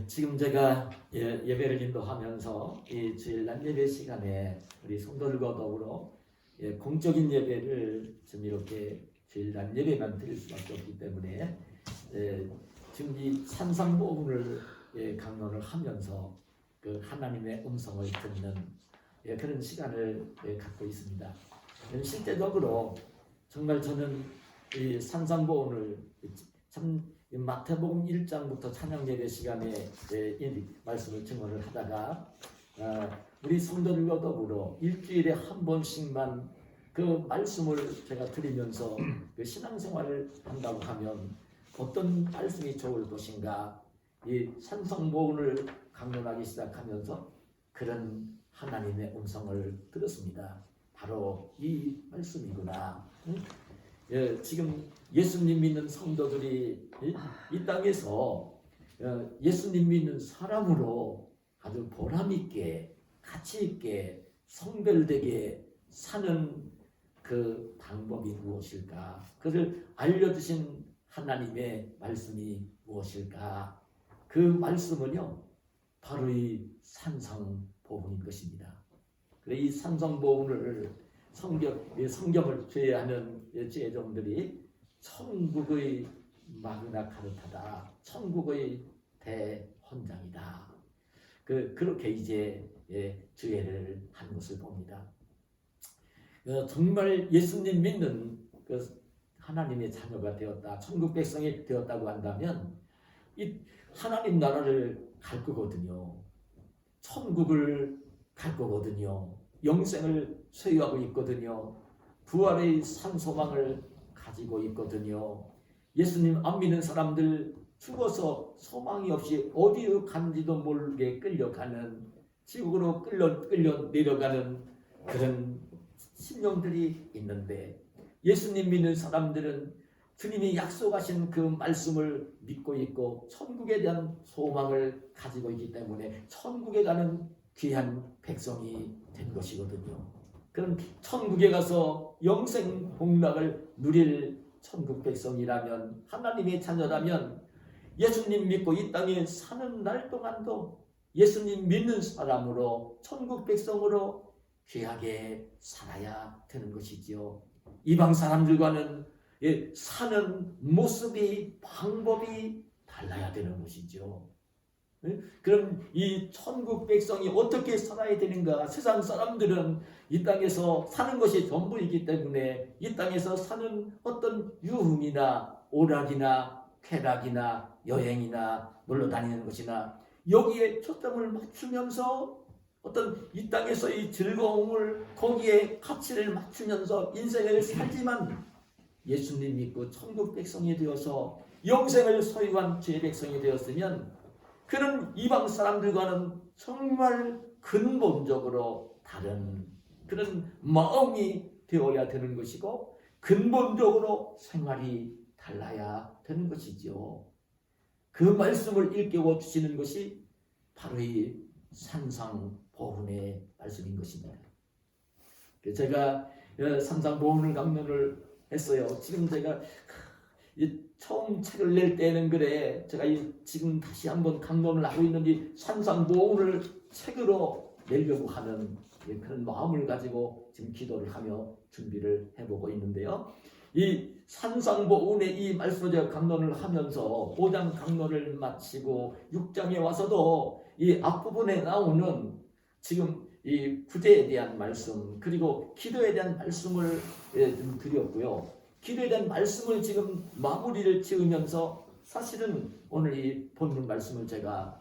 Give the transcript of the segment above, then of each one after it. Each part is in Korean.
지금 제가 예배를 인도하면서 이 주일날 예배 시간에 우리 성도들과 더불어 공적인 예배를 지금 이렇게 주일날 예배만 드릴 수밖에 없기 때문에 지금 이 산상보훈을 강론을 하면서 그 하나님의 음성을 듣는 그런 시간을 갖고 있습니다. 실제적으로 정말 저는 이 산상보훈을 참 마태복음 1장부터 찬양 예배 시간에 이 말씀을 증언을 하다가 우리 성도들과 더불어 일주일에 한 번씩만 그 말씀을 제가 드리면서 그 신앙생활을 한다고 하면 어떤 말씀이 좋을 것인가, 이 산상보훈을 강론하기 시작하면서 그런 하나님의 음성을 들었습니다. 바로 이 말씀이구나. 지금 예수님 믿는 성도들이 이 땅에서 예수님 믿는 사람으로 아주 보람있게 가치있게 성별되게 사는 그 방법이 무엇일까? 그를 알려주신 하나님의 말씀이 무엇일까? 그 말씀은요 바로 이 산상보훈인 것입니다. 그래 이 산상보훈을 성경을 죄하는 죄종들이 천국의 마그나 카르타다, 천국의 대헌장이다. 그렇게 이제 죄를 한 것을 봅니다. 정말 예수님 믿는 그 하나님의 자녀가 되었다, 천국 백성이 되었다고 한다면 이 하나님 나라를 갈 거거든요. 천국을 갈 거거든요. 영생을 소유하고 있거든요. 부활의 산소망을 가지고 있거든요. 예수님 안 믿는 사람들 죽어서 소망이 없이 어디로 간지도 모르게 끌려가는, 지옥으로 끌려 내려가는 그런 심령들이 있는데, 예수님 믿는 사람들은 주님이 약속하신 그 말씀을 믿고 있고 천국에 대한 소망을 가지고 있기 때문에 천국에 가는 귀한 백성이 된 것이거든요. 그럼 천국에 가서 영생 복락을 누릴 천국 백성이라면, 하나님의 자녀라면 예수님 믿고 이 땅에 사는 날 동안도 예수님 믿는 사람으로 천국 백성으로 귀하게 살아야 되는 것이지요. 이방 사람들과는 사는 모습이, 방법이 달라야 되는 것이죠. 그럼 이 천국 백성이 어떻게 살아야 되는가? 세상 사람들은 이 땅에서 사는 것이 전부이기 때문에 이 땅에서 사는 어떤 유흥이나 오락이나 쾌락이나 여행이나 놀러 다니는 것이나 여기에 초점을 맞추면서 어떤 이 땅에서의 즐거움을 거기에 가치를 맞추면서 인생을 살지만, 예수님 믿고 천국 백성이 되어서 영생을 소유한 죄 백성이 되었으면 그런 이방 사람들과는 정말 근본적으로 다른 그런 마음이 되어야 되는 것이고 근본적으로 생활이 달라야 되는 것이죠. 그 말씀을 일깨워 주시는 것이 바로 이 산상보훈의 말씀인 것입니다. 제가 산상보훈을 강론을 했어요. 지금 제가 처음 책을 낼 때는 그래, 제가 지금 다시 한번 강론을 하고 있는 이 산상보훈을 책으로 내려고 하는 그런 마음을 가지고 지금 기도를 하며 준비를 해보고 있는데요. 이 산상보훈의 이 말씀을 제가 강론을 하면서 5장 강론을 마치고 6장에 와서도 이 앞부분에 나오는 지금 이 구제에 대한 말씀, 그리고 기도에 대한 말씀을 좀 드렸고요. 기도에 대한 말씀을 지금 마무리를 지으면서 사실은 오늘 이 본문 말씀을 제가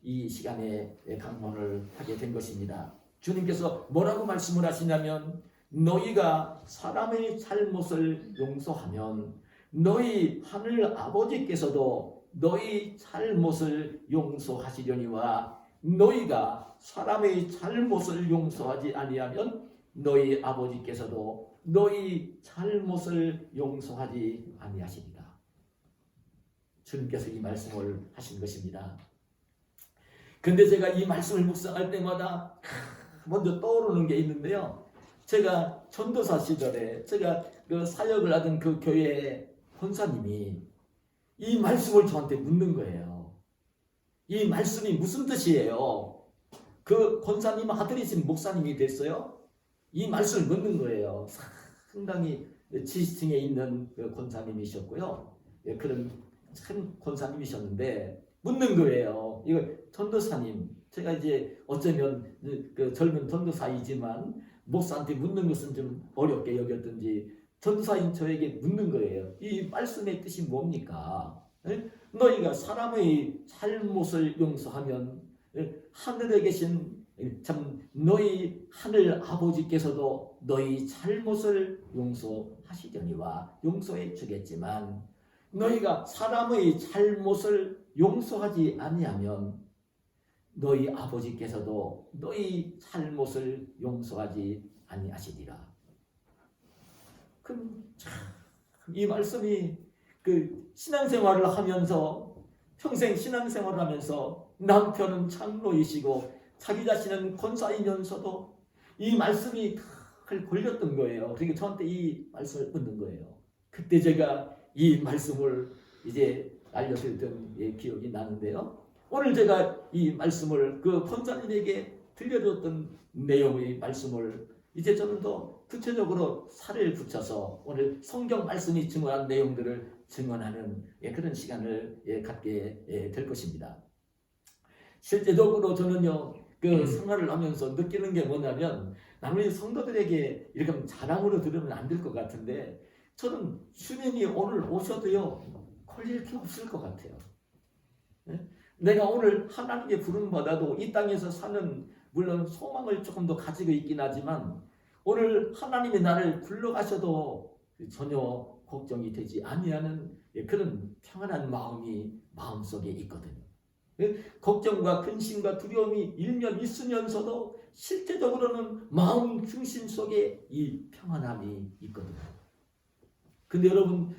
이 시간에 강론을 하게 된 것입니다. 주님께서 뭐라고 말씀을 하시냐면, 너희가 사람의 잘못을 용서하면 너희 하늘 아버지께서도 너희 잘못을 용서하시려니와, 너희가 사람의 잘못을 용서하지 아니하면 너희 아버지께서도 너희 잘못을 용서하지 아니하시리라. 주님께서 이 말씀을 하신 것입니다. 근데 제가 이 말씀을 묵상할 때마다 먼저 떠오르는 게 있는데요. 제가 전도사 시절에 제가 그 사역을 하던 그 교회 권사님이 이 말씀을 저한테 묻는 거예요. 이 말씀이 무슨 뜻이에요? 그 권사님 아들이 지금 목사님이 됐어요. 이 말씀을 묻는 거예요. 상당히 지식층에 있는 그 권사님이셨고요. 그런 참 권사님이셨는데 묻는 거예요. 이거 전도사님, 제가 이제 어쩌면 그 젊은 전도사이지만 목사한테 묻는 것은 좀 어렵게 여겼든지 전도사인 저에게 묻는 거예요. 이 말씀의 뜻이 뭡니까? 너희가 사람의 잘못을 용서하면 하늘에 계신 참 너희 하늘 아버지께서도 너희 잘못을 용서하시려니와 용서해 주겠지만 너희가 사람의 잘못을 용서하지 아니하면 너희 아버지께서도 너희 잘못을 용서하지 아니하시리라. 그럼 이 말씀이 그 신앙생활을 하면서 평생 신앙생활을 하면서 남편은 장로이시고 자기 자신은 권사이면서도 이 말씀이 탁 걸렸던 거예요. 그러니까 저한테 이 말씀을 묻는 거예요. 그때 제가 이 말씀을 이제 알려드렸던 기억이 나는데요. 오늘 제가 이 말씀을 그 권사님에게 들려줬던 내용의 말씀을 이제 저는 더 구체적으로 살을 붙여서 오늘 성경 말씀이 증언한 내용들을 증언하는 그런 시간을 갖게 될 것입니다. 실제적으로 저는요, 그 생활을 하면서 느끼는 게 뭐냐면 남의 성도들에게 이렇게 자랑으로 들으면 안 될 것 같은데 저는 주님이 오늘 오셔도요 걸릴 게 없을 것 같아요. 내가 오늘 하나님의 부름받아도 이 땅에서 사는 물론 소망을 조금 더 가지고 있긴 하지만 오늘 하나님이 나를 불러가셔도 전혀 걱정이 되지 아니하는 그런 평안한 마음이 마음속에 있거든요. 걱정과 근심과 두려움이 일면 있으면서도 실제적으로는 마음 중심 속에 이 평안함이 있거든요. 근데 여러분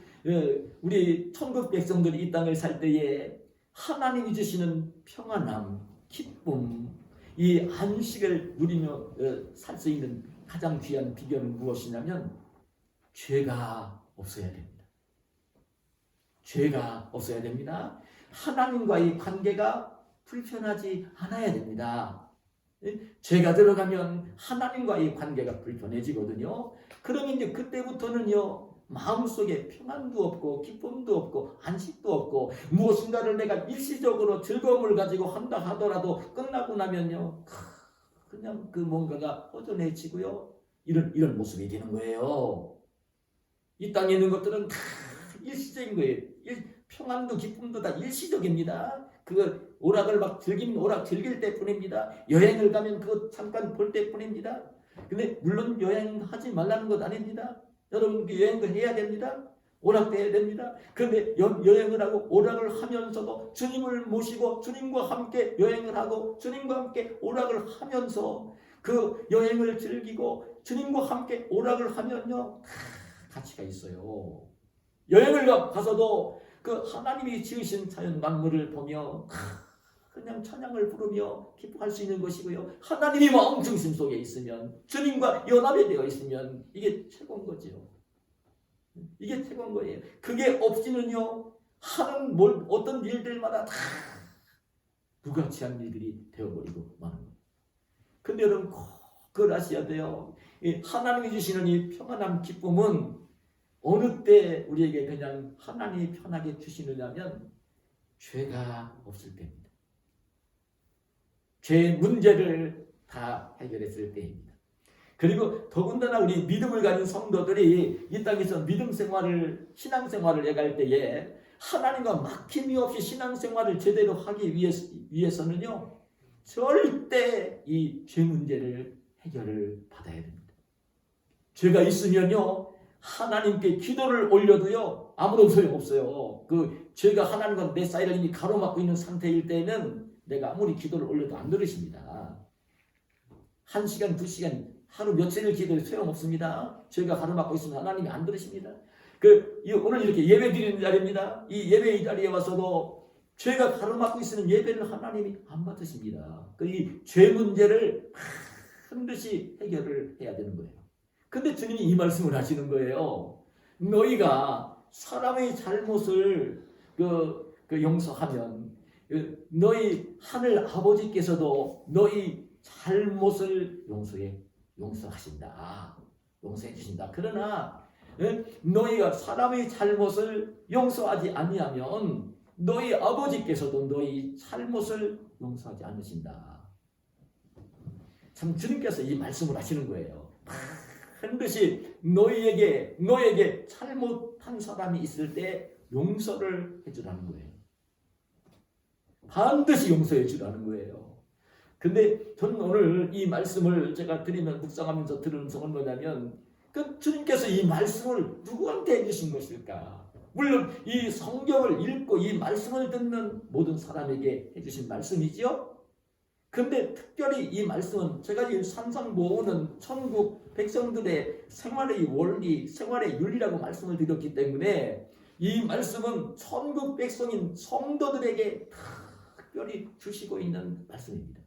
우리 천국 백성들이 이 땅을 살 때에 하나님이 주시는 평안함, 기쁨, 이 안식을 누리며 살 수 있는 가장 귀한 비결은 무엇이냐면 죄가 없어야 됩니다. 죄가 없어야 됩니다. 하나님과의 관계가 불편하지 않아야 됩니다. 죄가 들어가면 하나님과의 관계가 불편해지거든요. 그러면 이제 그때부터는요 마음속에 평안도 없고 기쁨도 없고 안식도 없고 무엇인가를 내가 일시적으로 즐거움을 가지고 한다 하더라도 끝나고 나면요 그냥 그 뭔가가 허전해지고요 이런 모습이 되는 거예요. 이 땅에 있는 것들은 다 일시적인 거예요. 평안도 기쁨도 다 일시적입니다. 그거 오락을 막 즐기면 오락 즐길 때뿐입니다. 여행을 가면 그거 잠깐 볼 때뿐입니다. 근데 물론 여행하지 말라는 것 아닙니다. 여러분 그 여행도 해야 됩니다. 오락도 해야 됩니다. 그런데 여행을 하고 오락을 하면서도 주님을 모시고 주님과 함께 여행을 하고 주님과 함께 오락을 하면서 그 여행을 즐기고 주님과 함께 오락을 하면요 가치가 있어요. 여행을 가서도 그 하나님이 지으신 자연 만물을 보며 그냥 찬양을 부르며 기뻐할 수 있는 것이고요. 하나님이 마음 중심 속에 있으면 주님과 연합이 되어 있으면 이게 최고인 거죠. 이게 최고인 거예요. 그게 없이는요 하는 어떤 일들마다 다 무가치한 일들이 되어버리고 마는 거예요. 근데 여러분 꼭 그걸 아셔야 돼요. 하나님이 주시는 이 평안함 기쁨은 어느 때 우리에게 그냥 하나님이 편하게 주시느냐면 죄가 없을 때입니다. 죄의 문제를 다 해결했을 때입니다. 그리고 더군다나 우리 믿음을 가진 성도들이 이 땅에서 믿음 생활을 신앙생활을 해갈 때에 하나님과 막힘이 없이 신앙생활을 제대로 하기 위해서는요 절대 이 죄 문제를 해결을 받아야 됩니다. 죄가 있으면요 하나님께 기도를 올려도요 아무런 소용없어요. 그 죄가 하나님과 내 사이를 이미 가로막고 있는 상태일 때는 내가 아무리 기도를 올려도 안 들으십니다. 1시간, 2시간, 하루 며칠을 기도해도 소용없습니다. 죄가 가로막고 있으면 하나님이 안 들으십니다. 오늘 이렇게 예배 드리는 자리입니다. 이 예배의 자리에 와서도 죄가 가로막고 있으면 예배를 하나님이 안 받으십니다. 이 죄 문제를 반드시 해결을 해야 되는 거예요. 근데 주님이 이 말씀을 하시는 거예요. 너희가 사람의 잘못을 용서하면 너희 하늘 아버지께서도 너희 잘못을 용서하신다. 용서해 주신다. 그러나 너희가 사람의 잘못을 용서하지 아니하면 너희 아버지께서도 너희 잘못을 용서하지 않으신다. 참 주님께서 이 말씀을 하시는 거예요. 반드시 너에게 잘못한 사람이 있을 때 용서를 해주라는 거예요. 반드시 용서해 주라는 거예요. 근데 저는 오늘 이 말씀을 제가 묵상하면서 들은 성은 뭐냐면 그 주님께서 이 말씀을 누구한테 해주신 것일까? 물론 이 성경을 읽고 이 말씀을 듣는 모든 사람에게 해주신 말씀이죠. 근데 특별히 이 말씀은 제가 이 산상 모으는 천국 백성들의 생활의 원리, 생활의 윤리라고 말씀을 드렸기 때문에 이 말씀은 천국 백성인 성도들에게 특별히 주시고 있는 말씀입니다.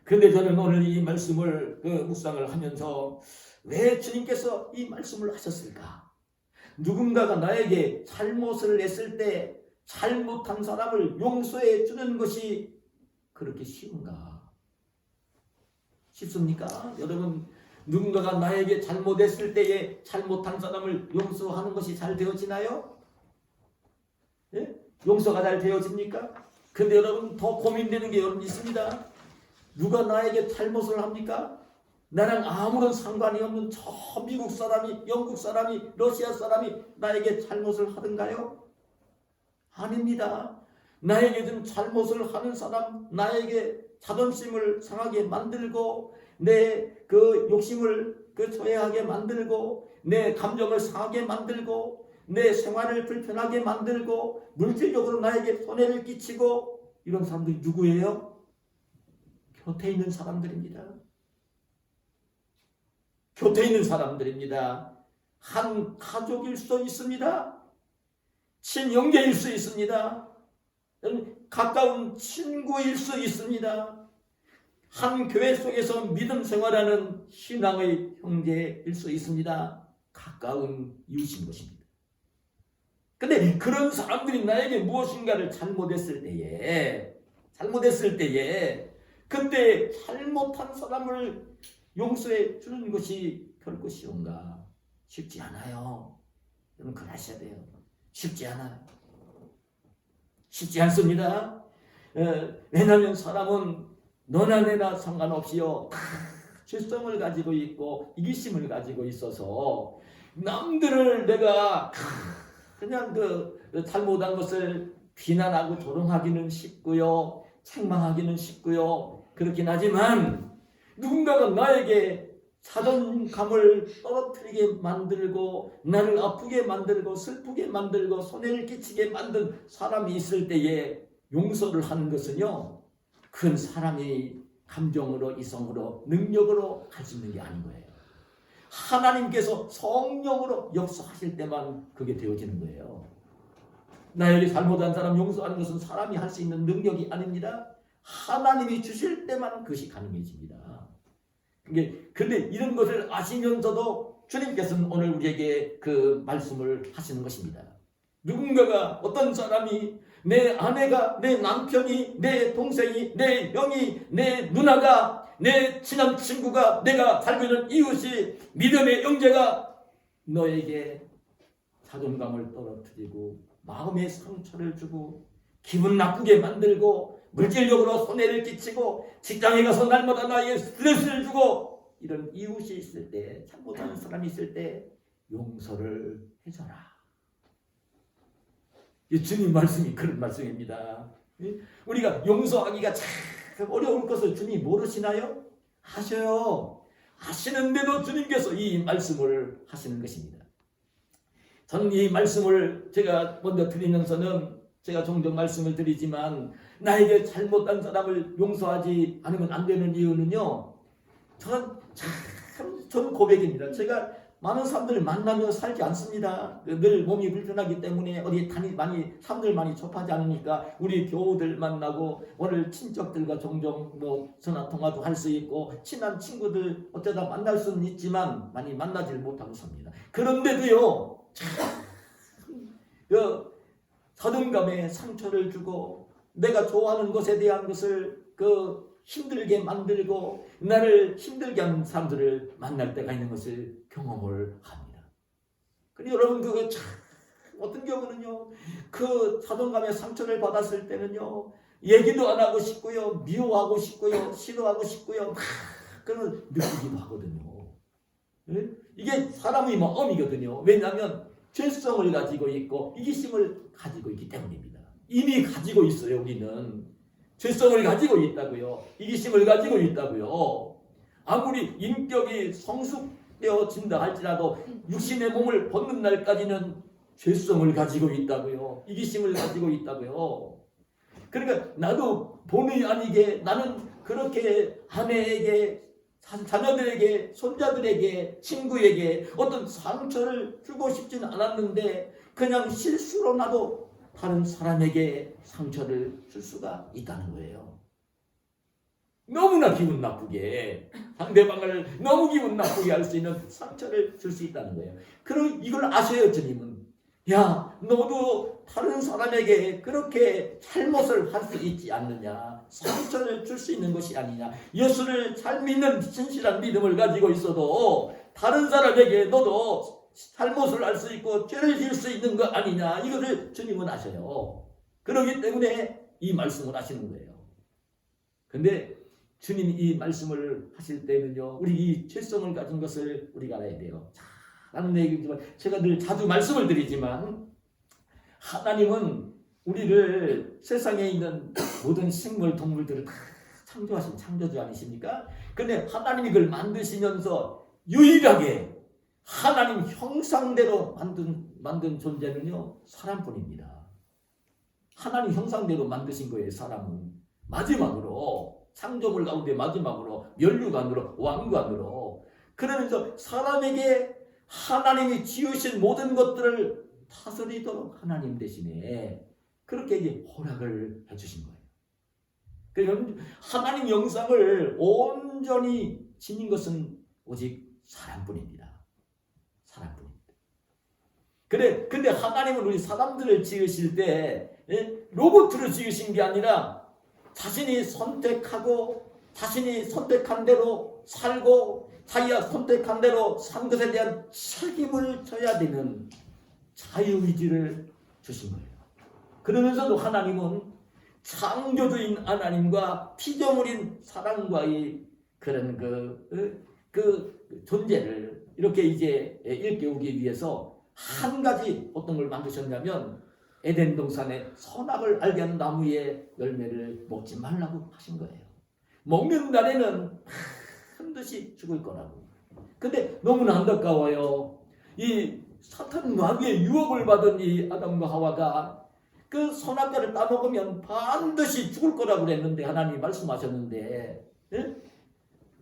근데 저는 오늘 이 말씀을 묵상을 하면서 왜 주님께서 이 말씀을 하셨을까? 누군가가 나에게 잘못을 했을 때 잘못한 사람을 용서해 주는 것이 그렇게 쉬운가? 쉽습니까? 여러분, 누군가가 나에게 잘못했을 때에 잘못한 사람을 용서하는 것이 잘 되어지나요? 예? 용서가 잘 되어집니까? 근데 여러분 더 고민되는 게 여러분 있습니다. 누가 나에게 잘못을 합니까? 나랑 아무런 상관이 없는 저 미국 사람이, 영국 사람이, 러시아 사람이 나에게 잘못을 하던가요? 아닙니다. 나에게 좀 잘못을 하는 사람, 나에게 자존심을 상하게 만들고 내 그 욕심을 저해하게 만들고 내 감정을 상하게 만들고 내 생활을 불편하게 만들고 물질적으로 나에게 손해를 끼치고 이런 사람들이 누구예요? 곁에 있는 사람들입니다. 곁에 있는 사람들입니다. 한 가족일 수 있습니다. 친형제일 수 있습니다. 가까운 친구일 수 있습니다. 한 교회 속에서 믿음 생활하는 신앙의 형제일 수 있습니다. 가까운 이웃인 것입니다. 근데 그런 사람들이 나에게 무엇인가를 잘못했을 때에 그때 잘못한 사람을 용서해 주는 것이 결코 쉬운가? 쉽지 않아요. 여러분 그걸 아셔야 돼요. 쉽지 않아요. 쉽지 않습니다. 왜냐하면 사람은 너나 내나 상관없이요 죄성을 가지고 있고 이기심을 가지고 있어서 남들을 내가 그냥 잘못한 것을 비난하고 조롱하기는 쉽고요, 책망하기는 쉽고요. 그렇긴 하지만 누군가가 나에게 자존감을 떨어뜨리게 만들고 나를 아프게 만들고 슬프게 만들고 손해를 끼치게 만든 사람이 있을 때에 용서를 하는 것은요 큰 사람이 감정으로 이성으로 능력으로 할 수 있는 게 아닌 거예요. 하나님께서 성령으로 역사하실 때만 그게 되어지는 거예요. 나에게 잘못한 사람 용서하는 것은 사람이 할 수 있는 능력이 아닙니다. 하나님이 주실 때만 그것이 가능해집니다. 근데 이런 것을 아시면서도 주님께서는 오늘 우리에게 그 말씀을 하시는 것입니다. 누군가가 어떤 사람이 내 아내가, 내 남편이, 내 동생이, 내 형이, 내 누나가, 내 친한 친구가, 내가 살고 있는 이웃이, 믿음의 형제가 너에게 자존감을 떨어뜨리고 마음의 상처를 주고 기분 나쁘게 만들고 물질적으로 손해를 끼치고 직장에 가서 날마다 나에게 스트레스를 주고 이런 이웃이 있을 때, 잘못하는 사람이 있을 때 용서를 해줘라. 주님 말씀이 그런 말씀입니다. 우리가 용서하기가 참 어려운 것을 주님이 모르시나요? 아셔요. 아시는데도 주님께서 이 말씀을 하시는 것입니다. 저는 이 말씀을 제가 먼저 드리면서는 제가 종종 말씀을 드리지만 나에게 잘못한 사람을 용서하지 않으면 안 되는 이유는요. 저는 고백입니다. 제가 많은 사람들을 만나며 살지 않습니다. 늘 몸이 불편하기 때문에 어디 사람들 많이 접하지 않으니까 우리 교우들 만나고 오늘 친척들과 종종 전화 통화도 할 수 있고 친한 친구들 어쩌다 만날 수는 있지만 많이 만나질 못하고 삽니다. 그런데도요, 자존감에 상처를 주고 내가 좋아하는 것에 대한 것을 힘들게 만들고 나를 힘들게 하는 사람들을 만날 때가 있는 것을 경험을 합니다. 근데 여러분 그거 참 어떤 경우는요, 그 자존감에 상처를 받았을 때는요, 얘기도 안 하고 싶고요, 미워하고 싶고요, 싫어하고 싶고요, 막 그런 느끼기도 하거든요. 네? 이게 사람의 마음이거든요. 왜냐하면 죄성을 가지고 있고 이기심을 가지고 있기 때문입니다. 이미 가지고 있어요. 우리는 죄성을 가지고 있다고요. 이기심을 가지고 있다고요. 아무리 인격이 성숙되어진다 할지라도 육신의 몸을 벗는 날까지는 죄성을 가지고 있다고요. 이기심을 가지고 있다고요. 그러니까 나도 본의 아니게 나는 그렇게 아내에게, 자녀들에게, 손자들에게, 친구에게 어떤 상처를 주고 싶지는 않았는데 그냥 실수로 나도 다른 사람에게 상처를 줄 수가 있다는 거예요. 너무나 기분 나쁘게, 상대방을 너무 기분 나쁘게 할 수 있는 상처를 줄 수 있다는 거예요. 그럼 이걸 아셔요, 주님은. 야, 너도 다른 사람에게 그렇게 잘못을 할 수 있지 않느냐, 상처를 줄 수 있는 것이 아니냐. 예수를 잘 믿는 진실한 믿음을 가지고 있어도 다른 사람에게 너도 잘못을 할 수 있고 죄를 지을 수 있는 거 아니냐, 이것을 주님은 아셔요. 그렇기 때문에 이 말씀을 하시는 거예요. 근데 주님이 이 말씀을 하실 때는요, 우리 이 죄성을 가진 것을 우리가 알아야 돼요. 라는 얘기지만 제가 늘 자주 말씀을 드리지만 하나님은 우리를 세상에 있는 모든 식물, 동물들을 다 창조하신 창조주 아니십니까? 그런데 하나님이 그걸 만드시면서 유일하게 하나님 형상대로 만든 존재는요, 사람뿐입니다. 하나님 형상대로 만드신 거예요. 사람은 마지막으로, 창조물 가운데 마지막으로, 면류관으로, 왕관으로. 그러면서 사람에게 하나님이 지으신 모든 것들을 다스리도록 하나님 대신에 그렇게 이제 허락을 해주신 거예요. 그러니까 하나님 영상을 온전히 지닌 것은 오직 사람뿐입니다. 사람뿐입니다. 근데 하나님은 우리 사람들을 지으실 때 로봇으로 지으신 게 아니라 자신이 선택하고 자신이 선택한 대로 살고 자기가 선택한 대로 산 것에 대한 책임을 져야 되는 자유의지를 주신 거예요. 그러면서도 하나님은 창조주인 하나님과 피조물인 사람과의 그런 그 존재를 이렇게 이제 일깨우기 위해서 한 가지 어떤 걸 만드셨냐면 에덴 동산에 선악을 알게 하는 나무의 열매를 먹지 말라고 하신 거예요. 먹는 날에는 반드시 죽을 거라고. 근데 너무나 안타까워요. 이 사탄 마귀의 유혹을 받은 이 아담과 하와가 그 선악과를 따먹으면 반드시 죽을 거라고 그랬는데 하나님이 말씀하셨는데, 예?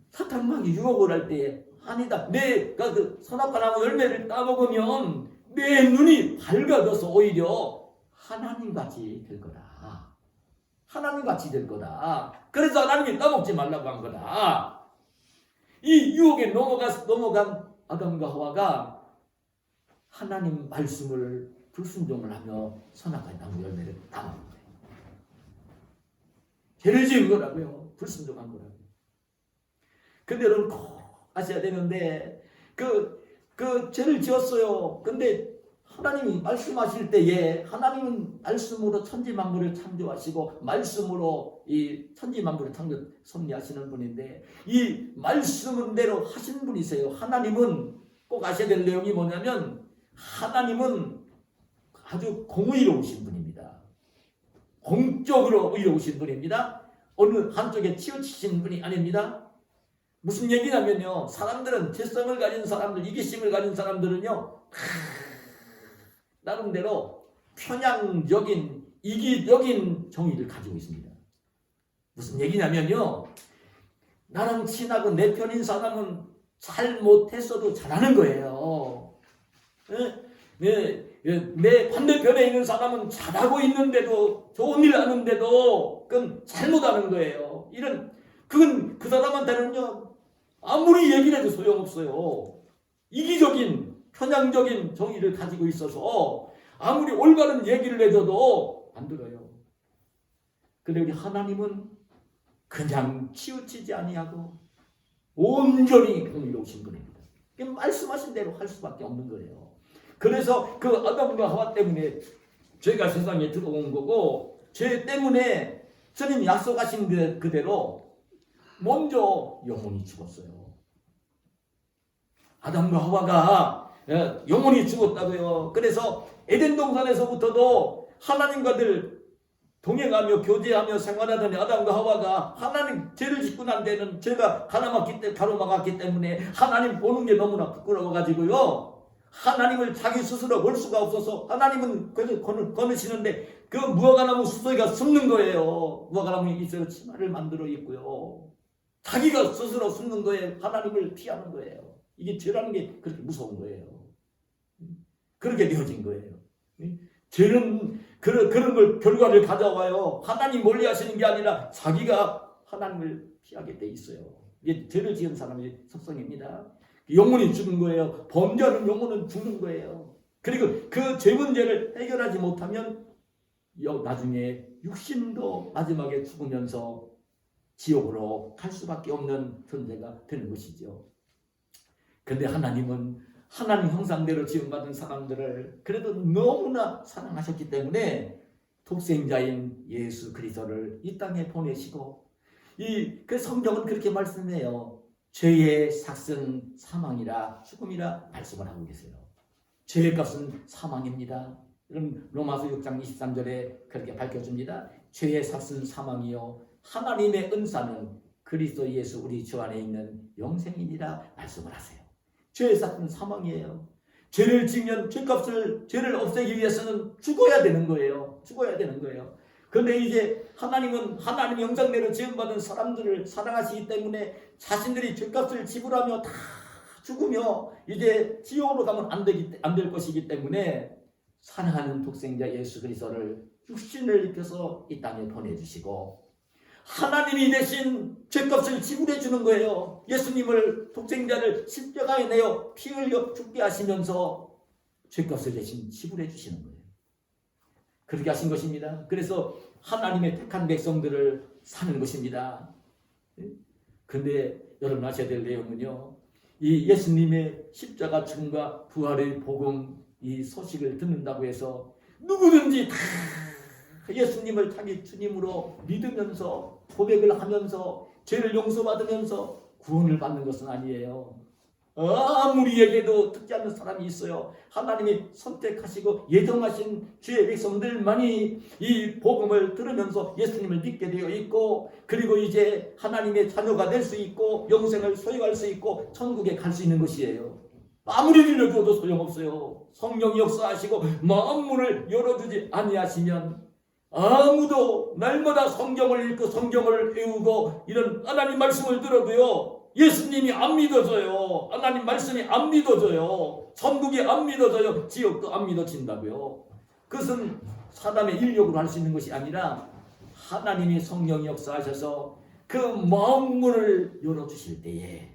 사탄 마귀 유혹을 할 때 아니다, 내가 그 선악과 나무 열매를 따먹으면 내 눈이 밝아져서 오히려 하나님같이 될 거다. 하나님같이 될 거다. 그래서 하나님이 따먹지 말라고 한 거다. 이 유혹에 넘어간 아담과 하와가 하나님 말씀을 불순종을 하며 선악과 나무 열매를 따먹은 거예요. 죄를 지은 거라고요. 불순종한 거라고요. 근데 여러분 꼭 아셔야 되는데 그 죄를 지었어요. 근데 하나님이 말씀하실 때에 하나님은 말씀으로 천지 만물을 창조하시고 말씀으로 이 천지 만물을 섭리하시는 분인데 이 말씀대로 하신 분이세요. 하나님은 꼭 아셔야 될 내용이 뭐냐면 하나님은 아주 공의로우신 분입니다. 공적으로 의로우신 분입니다. 어느 한쪽에 치우치신 분이 아닙니다. 무슨 얘기냐면요, 사람들은 죄성을 가진 사람들, 이기심을 가진 사람들은요 나름대로 편향적인 이기적인 정의를 가지고 있습니다. 무슨 얘기냐면요, 나랑 친하고 내 편인 사람은 잘못했어도 잘하는 거예요. 내 반대편에 있는 사람은 잘하고 있는데도, 좋은 일 하는데도 그건 잘못하는 거예요. 그건 그 사람한테는요 아무리 얘기를 해도 소용없어요. 이기적인 편향적인 정의를 가지고 있어서 아무리 올바른 얘기를 해줘도 안 들어요. 근데 우리 하나님은 그냥 치우치지 아니하고 온전히 공의로우신 분입니다. 말씀하신 대로 할 수밖에 없는 거예요. 그래서 그 아담과 하와 때문에 죄가 세상에 들어온 거고, 죄 때문에 주님 약속하신 그대로 먼저 영혼이 죽었어요. 아담과 하와가 영혼이 죽었다고요. 그래서 에덴 동산에서부터도 하나님과 늘 동행하며 교제하며 생활하던 아담과 하와가 하나님 죄를 짓고 난 데는 죄가 가로막았기 때문에 하나님 보는 게 너무나 부끄러워가지고요. 하나님을 자기 스스로 볼 수가 없어서 하나님은 그래서 거느시는데 그 무화과나무 수소리가 숨는 거예요. 무화과나무 잎에서 치마를 만들어 입고요. 자기가 스스로 숨는 거예요. 하나님을 피하는 거예요. 이게 죄라는 게 그렇게 무서운 거예요. 그렇게 되어진 거예요. 죄는 그런 걸 결과를 가져와요. 하나님 멀리 하시는 게 아니라 자기가 하나님을 피하게 돼 있어요. 이게 죄를 지은 사람의 속성입니다. 영혼이 죽은 거예요. 범죄하는 영혼은 죽는 거예요. 그리고 그 죄 문제를 해결하지 못하면 나중에 육신도 마지막에 죽으면서 지옥으로 갈 수밖에 없는 존재가 되는 것이죠. 근데 하나님은 하나님 형상대로 지음받은 사람들을 그래도 너무나 사랑하셨기 때문에 독생자인 예수 그리스도를 이 땅에 보내시고, 그 성경은 그렇게 말씀해요. 죄의 삭은 사망이라 죽음이라 말씀을 하고 계세요. 죄의 값은 사망입니다. 로마서 6장 23절에 그렇게 밝혀줍니다. 죄의 삭은 사망이요 하나님의 은사는 그리스도 예수 우리 주 안에 있는 영생이니라 말씀을 하세요. 죄의 삭은 사망이에요. 죄를 지면 죄를 없애기 위해서는 죽어야 되는 거예요. 죽어야 되는 거예요. 그런데 이제 하나님은 하나님 형상대로 지음받은 사람들을 사랑하시기 때문에 자신들이 죄값을 지불하며 다 죽으며 이제 지옥으로 가면 안 될 것이기 때문에 사랑하는 독생자 예수 그리스도를 육신을 입혀서 이 땅에 보내주시고 하나님이 대신 죄값을 지불해 주는 거예요. 예수님을 독생자를 십자가에 내어 피 흘려 죽게 하시면서 죄값을 대신 지불해 주시는 거예요. 그렇게 하신 것입니다. 그래서 하나님의 택한 백성들을 사는 것입니다. 그런데 여러분 아셔야 될 내용은요, 이 예수님의 십자가 죽음과 부활의 복음, 이 소식을 듣는다고 해서 누구든지 다 예수님을 자기 주님으로 믿으면서 고백을 하면서 죄를 용서받으면서 구원을 받는 것은 아니에요. 아무리 얘기해도 듣지 않는 사람이 있어요. 하나님이 선택하시고 예정하신 주의 백성들만이 이 복음을 들으면서 예수님을 믿게 되어 있고, 그리고 이제 하나님의 자녀가 될 수 있고 영생을 소유할 수 있고 천국에 갈 수 있는 것이에요. 아무리 들려줘도 소용없어요. 성령이 역사하시고 마음문을 열어주지 아니하시면 아무도 날마다 성경을 읽고 성경을 외우고 이런 하나님 말씀을 들어도요, 예수님이 안 믿어져요. 하나님 말씀이 안 믿어져요. 천국이 안 믿어져요. 지옥도 안 믿어진다고요. 그것은 사람의 인력으로 할 수 있는 것이 아니라 하나님이 성령이 역사하셔서 그 마음문을 열어주실 때에,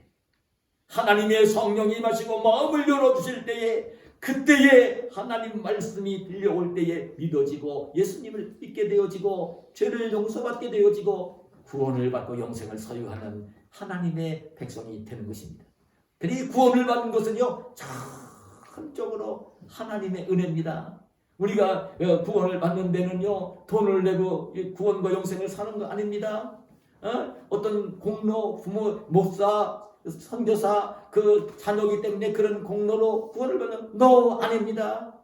하나님의 성령이 임하시고 마음을 열어주실 때에, 그때에 하나님 말씀이 들려올 때에 믿어지고 예수님을 믿게 되어지고 죄를 용서받게 되어지고 구원을 받고 영생을 소유하는 하나님의 백성이 되는 것입니다. 그리고 구원을 받는 것은요, 전적으로 하나님의 은혜입니다. 우리가 구원을 받는 데는요, 돈을 내고 구원과 영생을 사는 거 아닙니다. 어떤 공로, 부모, 목사, 선교사 그 자녀이기 때문에 그런 공로로 구원을 받는 아닙니다.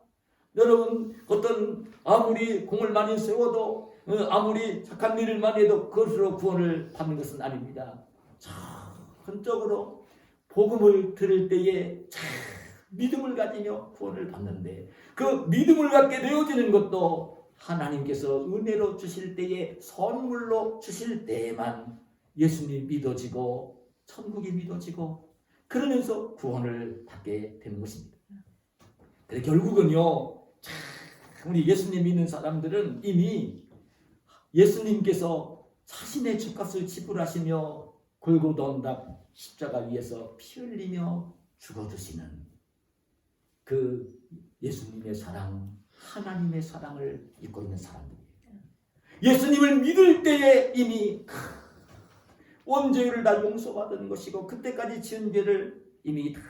여러분, 어떤 아무리 공을 많이 세워도 아무리 착한 일을 많이 해도 그것으로 구원을 받는 것은 아닙니다. 전적으로 복음을 들을 때에 믿음을 가지며 구원을 받는데, 그 믿음을 갖게 되어지는 것도 하나님께서 은혜로 주실 때에, 선물로 주실 때에만 예수님 믿어지고 천국이 믿어지고 그러면서 구원을 받게 되는 것입니다. 그래서 결국은요, 우리 예수님 믿는 사람들은 이미 예수님께서 자신의 죄값을 지불하시며 골고다 언덕 십자가 위에서 피 흘리며 죽어주시는 그 예수님의 사랑, 하나님의 사랑을 잊고 있는 사람들이에요. 예수님을 믿을 때에 이미 온 죄를 다 용서받은 것이고 그때까지 지은 죄를 이미 다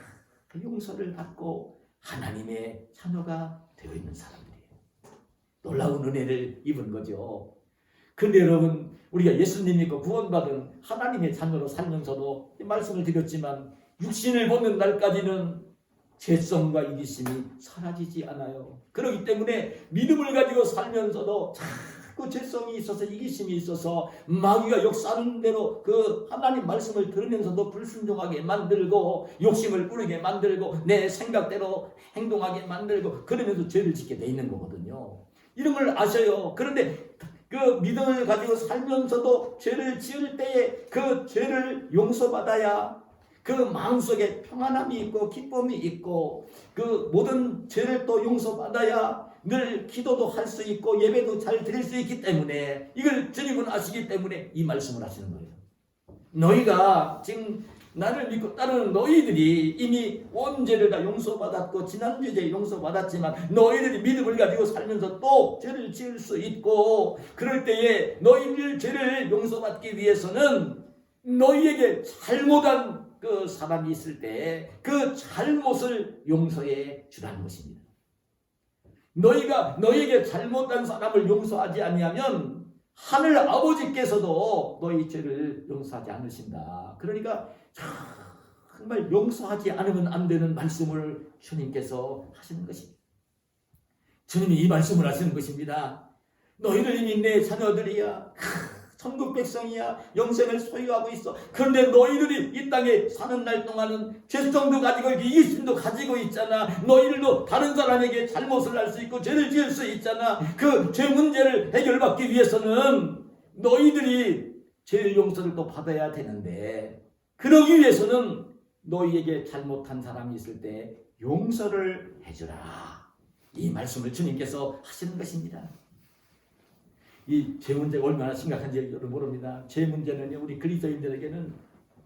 용서를 받고 하나님의 자녀가 되어 있는 사람들이에요. 놀라운 은혜를 입은 거죠. 근데 여러분, 우리가 예수님 믿고 구원받은 하나님의 자녀로 살면서도 이 말씀을 드렸지만 육신을 보는 날까지는 죄성과 이기심이 사라지지 않아요. 그렇기 때문에 믿음을 가지고 살면서도 자꾸 죄성이 있어서 이기심이 있어서 마귀가 역사하는 대로 그 하나님 말씀을 들으면서도 불순종하게 만들고 욕심을 부리게 만들고 내 생각대로 행동하게 만들고 그러면서 죄를 짓게 돼 있는 거거든요. 이런 걸 아셔요. 그런데 그 믿음을 가지고 살면서도 죄를 지을 때에 그 죄를 용서받아야 그 마음속에 평안함이 있고 기쁨이 있고 그 모든 죄를 또 용서받아야 늘 기도도 할 수 있고 예배도 잘 드릴 수 있기 때문에 이걸 주님은 아시기 때문에 이 말씀을 하시는 거예요. 너희가 지금 나를 믿고 따르는 너희들이 이미 온 죄를 다 용서받았고 지난주 죄 용서받았지만 너희들이 믿음을 가지고 살면서 또 죄를 지을 수 있고 그럴 때에 너희들 죄를 용서받기 위해서는 너희에게 잘못한 그 사람이 있을 때 그 잘못을 용서해 주라는 것입니다. 너희가 너희에게 잘못한 사람을 용서하지 아니하면 하늘 아버지께서도 너희 죄를 용서하지 않으신다. 그러니까 정말 용서하지 않으면 안 되는 말씀을 주님께서 하시는 것입니다. 주님이 이 말씀을 하시는 것입니다. 너희들 이미 내 자녀들이야. 천국 백성이야. 영생을 소유하고 있어. 그런데 너희들이 이 땅에 사는 날 동안은 죄성도 가지고 이기심도 가지고 있잖아. 너희들도 다른 사람에게 잘못을 할 수 있고 죄를 지을 수 있잖아. 그 죄 문제를 해결받기 위해서는 너희들이 죄 용서를 또 받아야 되는데 그러기 위해서는 너희에게 잘못한 사람이 있을 때 용서를 해주라. 이 말씀을 주님께서 하시는 것입니다. 이 죄 문제가 얼마나 심각한지 여러분 모릅니다. 죄 문제는 우리 그리스도인들에게는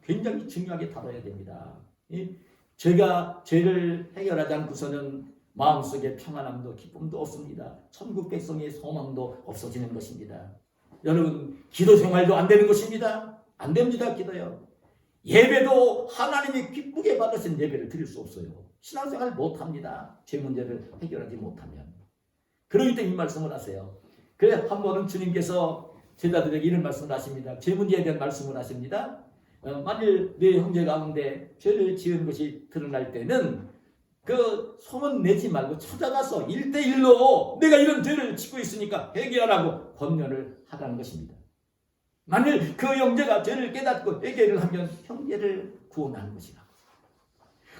굉장히 중요하게 다뤄야 됩니다. 죄가 죄를 해결하지 않고서는 마음속에 평안함도 기쁨도 없습니다. 천국 백성의 소망도 없어지는 것입니다. 여러분 기도 생활도 안 되는 것입니다. 안 됩니다. 기도요. 예배도 하나님이 기쁘게 받으신 예배를 드릴 수 없어요. 신앙생활 못합니다. 죄 문제를 해결하지 못하면. 그러기 때문에 이 말씀을 하세요. 그래 한 번은 주님께서 제자들에게 이런 말씀을 하십니다. 죄 문제에 대한 말씀을 하십니다. 만일 내 형제 가운데 죄를 지은 것이 드러날 때는 그 소문 내지 말고 찾아가서 1대1로 내가 이런 죄를 짓고 있으니까 회개하라고 권면을 하라는 것입니다. 만일 그 형제가 죄를 깨닫고 회개를 하면 형제를 구원하는 것이라고.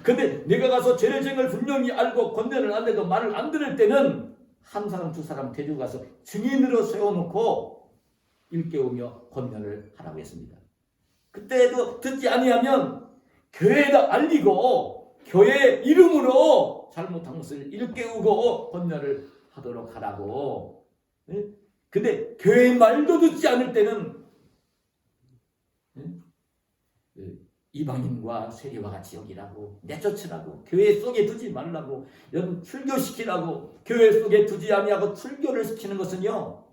그런데 내가 가서 죄를 지은 걸 분명히 알고 권면을 안 해도 말을 안 들을 때는 한 사람 두 사람 데리고 가서 증인으로 세워놓고 일깨우며 권면을 하라고 했습니다. 그때도 듣지 아니하면 교회에다 알리고 교회 이름으로 잘못한 것을 일깨우고 권면을 하도록 하라고. 근데 교회 말도 듣지 않을 때는 이방인과 세리와 같이 여기라고 내쫓으라고 교회 속에 두지 말라고 여러분 출교시키라고 교회 속에 두지 아니하고 출교를 시키는 것은요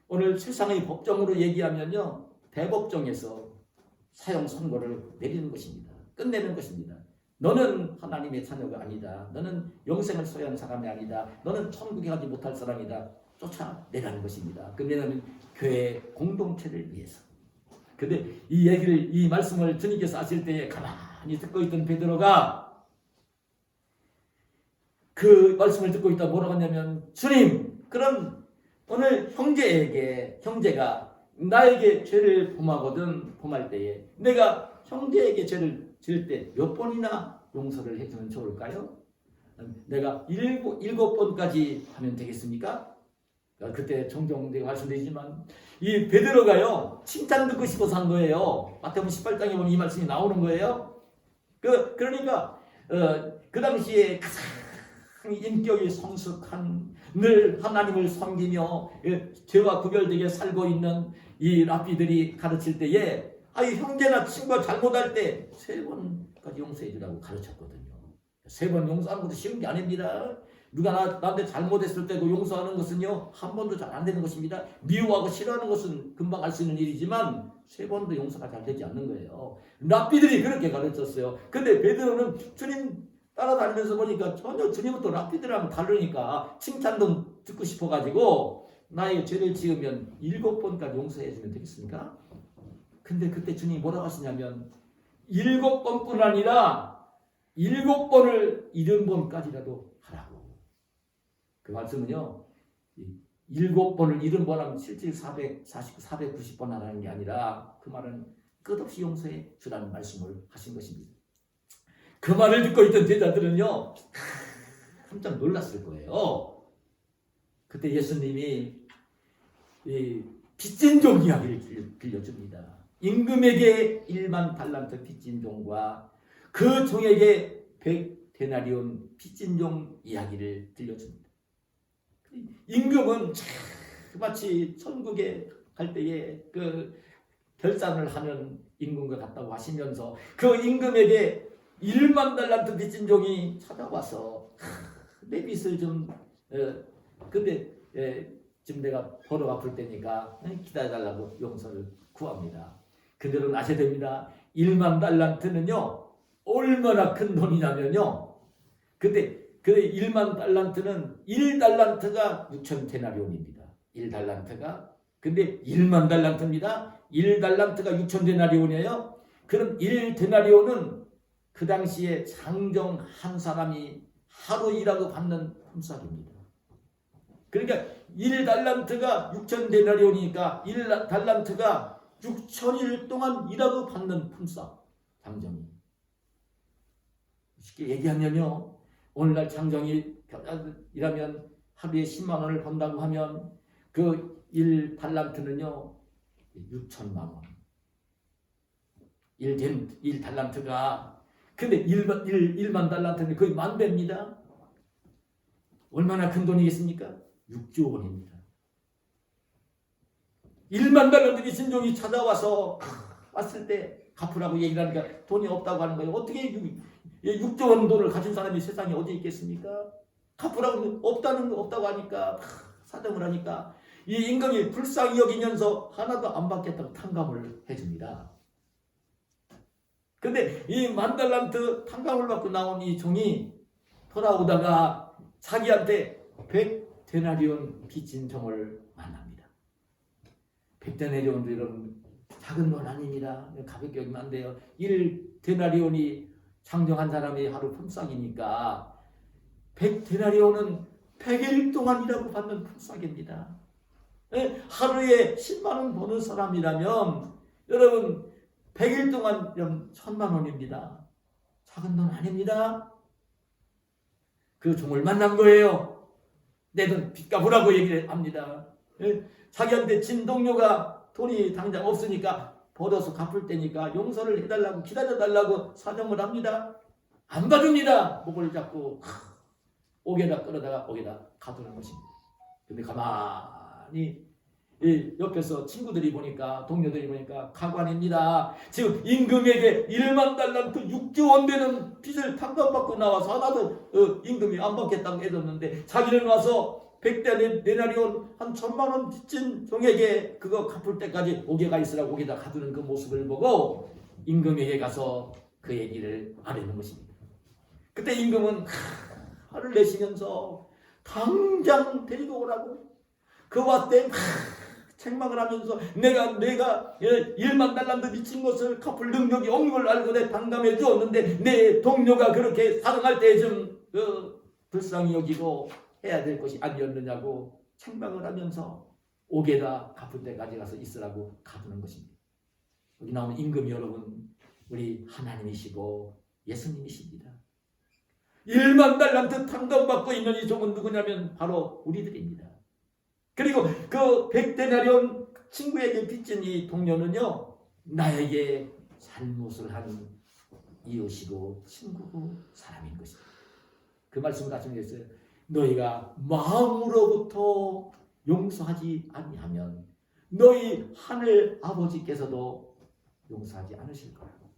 오늘 세상의 법정으로 얘기하면요 대법정에서 사형 선고를 내리는 것입니다. 끝내는 것입니다. 너는 하나님의 자녀가 아니다. 너는 영생을 소유한 사람이 아니다. 너는 천국에 가지 못할 사람이다. 쫓아내라는 것입니다. 왜냐하면 교회 공동체를 위해서. 근데 이 얘기를 이 말씀을 주님께서 하실 때에 가만히 듣고 있던 베드로가 그 말씀을 듣고 있다 뭐라고 하냐면 주님 그럼 오늘 형제가 나에게 죄를 범할 때에 내가 형제에게 죄를 지을 때 몇 번이나 용서를 해주면 좋을까요? 내가 7번까지 하면 되겠습니까? 그때 종종 내가 말씀드리지만 이 베드로가요 칭찬 듣고 싶어서 한 거예요. 마태복음 18장에 보면 이 말씀이 나오는 거예요. 그러니까 그 당시에 가장 인격이 성숙한 늘 하나님을 섬기며 죄와 구별되게 살고 있는 이 랍비들이 가르칠 때에 형제나 친구가 잘못할 때 3번까지 용서해 주라고 가르쳤거든요. 3번 용서하는 것도 쉬운 게 아닙니다. 누가 나한테 잘못했을 때 그 용서하는 것은요 한 번도 잘 안 되는 것입니다. 미워하고 싫어하는 것은 금방 할 수 있는 일이지만 세 번도 용서가 잘 되지 않는 거예요. 랍비들이 그렇게 가르쳤어요. 근데 베드로는 주님 따라다니면서 보니까 전혀 주님은 랍비들하고 다르니까 칭찬도 듣고 싶어가지고 나에게 죄를 지으면 7번까지 용서해 주면 되겠습니까? 근데 그때 주님이 뭐라고 하시냐면 7번뿐 아니라 7번을 70번까지라도 하라고. 그 말씀은요 7번을 70번 하면 실질 490번 하라는 게 아니라 그 말은 끝없이 용서해 주라는 말씀을 하신 것입니다. 그 말을 듣고 있던 제자들은요 깜짝 놀랐을 거예요. 그때 예수님이 이 빚진 종 이야기를 들려줍니다. 임금에게 1만 달란트 빚진 종과 그 종에게 100데나리온 빚진 종 이야기를 들려줍니다. 임금은 마치 천국에 갈 때에 그 결산을 하는 임금과 같다고 하시면서 그 임금에게 1만 달란트 빚진 종이 찾아와서 내 빚을 좀 근데 지금 내가 벌어 갚을 때니까 기다려달라고 용서를 구합니다. 그대로 아셔야 됩니다. 1만 달란트는요 얼마나 큰 돈이냐면요 그때 그 1만 달란트는 1달란트가 6천 데나리온입니다. 1달란트가 근데 1만 달란트입니다. 1달란트가 6천 데나리온이에요. 그럼 1데나리온은 그 당시에 장정 한 사람이 하루 일하고 받는 품삯입니다. 그러니까 1달란트가 6천 데나리온이니까 1달란트가 6천일 동안 일하고 받는 품삯 장정이. 쉽게 얘기하면요 오늘날 장정이 일하면 하루에 10만 원을 번다고 하면 그 1달란트는요 6천만 원. 1달란트가 근데 1만 달란트는 거의 만 배입니다. 얼마나 큰 돈이겠습니까? 6조 원입니다. 1만 달란트 빚진 종이 찾아와서 왔을 때 갚으라고 얘기를 하니까 돈이 없다고 하는 거예요. 어떻게 6조 원 돈을 가진 사람이 세상에 어디 있겠습니까? 갚으라고 없다고 하니까 사정을 하니까 이 임금이 불쌍히 여기면서 하나도 안 받겠다고 탕감을 해줍니다. 근데 이 만 달란트 탕감을 받고 나온 이 종이 돌아오다가 자기한테 100데나리온 빚진 종을 만납니다. 100데나리온도 여러분 작은 돈 아닙니다. 가볍게 여기면 안 돼요. 1데나리온이 장정한 사람이 하루 품삯이니까 100데나리온은 100일 동안 일하고 받는 품삯입니다. 하루에 10만 원 버는 사람이라면 여러분 100일 동안 1,000만 원입니다. 작은 돈 아닙니다. 그 종을 만난 거예요. 내 돈 빚 갚으라고 얘기를 합니다. 자기한테 진 동료가 돈이 당장 없으니까 벌어서 갚을 때니까 용서를 해달라고 기다려달라고 사정을 합니다. 안 받습니다. 목을 잡고 옥에다 끌어다가 옥에다 가두는 것입니다. 근데 가만히 옆에서 친구들이 보니까 동료들이 보니까 가관입니다. 지금 임금에게 1만 달란트 6조 원 되는 빚을 탕감받고 나와서 하나도 임금이 안 받겠다고 해줬는데 자기는 와서 100데나리온 한 1,000만 원 빚진 종에게 그거 갚을 때까지 옥에 가 있으라고 옥에다 가두는 그 모습을 보고 임금에게 가서 그 얘기를 아뢰는 것입니다. 그때 임금은 화를 내시면서 당장 데리고 오라고 그 왔대 책망을 하면서 내가 1만 달란트 빚진 것을 갚을 능력이 없는 걸 알고 내 탕감해 주었는데 내 동료가 그렇게 사랑할 때 좀 불쌍히 여기고 해야 될 것이 아니었느냐고 책망을 하면서 옥에다 갚을 때까지 가서 있으라고 가두는 것입니다. 여기 나오는 임금이 여러분 우리 하나님이시고 예수님이십니다. 1만 달란트 탕감받고 있는 이 종은 누구냐면 바로 우리들입니다. 그리고 그 100데나리온 친구에게 빚진 이 동료는요 나에게 잘못을 한 이웃이고 친구고 사람인 것입니다. 그 말씀을 다시 했어요. 너희가 마음으로부터 용서하지 아니하면 너희 하늘 아버지께서도 용서하지 않으실 거라고.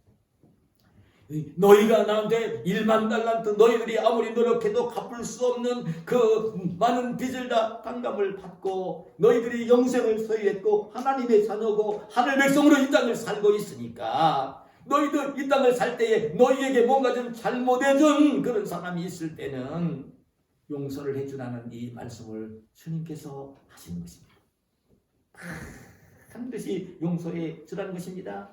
너희가 나한테 1만 달란트 너희들이 아무리 노력해도 갚을 수 없는 그 많은 빚을 다 탕감을 받고 너희들이 영생을 소유했고 하나님의 자녀고 하늘 백성으로 이 땅을 살고 있으니까 너희들 이 땅을 살 때에 너희에게 뭔가 좀 잘못해준 그런 사람이 있을 때는 용서를 해주라는 이 말씀을 주님께서 하시는 것입니다. 반드시 용서해 주라는 것입니다.